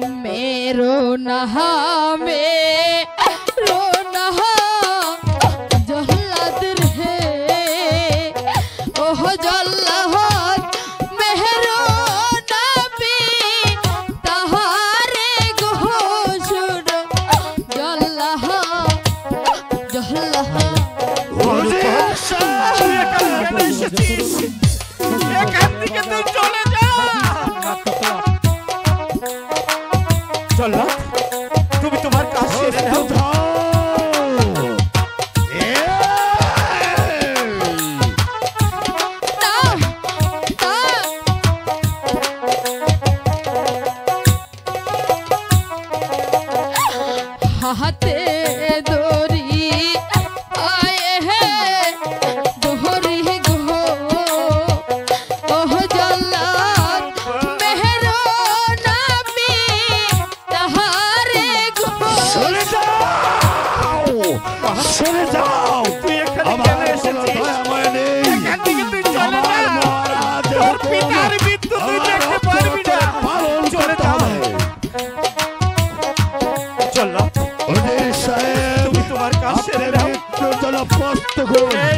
मेरो नहा मेरो नहा जल्लाद रे ओह जल्लाद मेरो नबी ताहारे गोशुर जल्लाद जल्लाद चलो তুমি তোমার কাজ শেষ নাও हाथे दोरी आए हैं दोहरी गो ओह जल्लाद मेरो नबी ताहारे गो চলে যাও তুই এখানে কেন এসেছিস আমার নেই এখান থেকে তুই চলে যা তোর পিতার মৃত্যু তুই দেখতে পারবি না চলে যাও চলো ওরে সাহেব তুমি তোমার কাজ সেরে নাও চলো পস্ত করো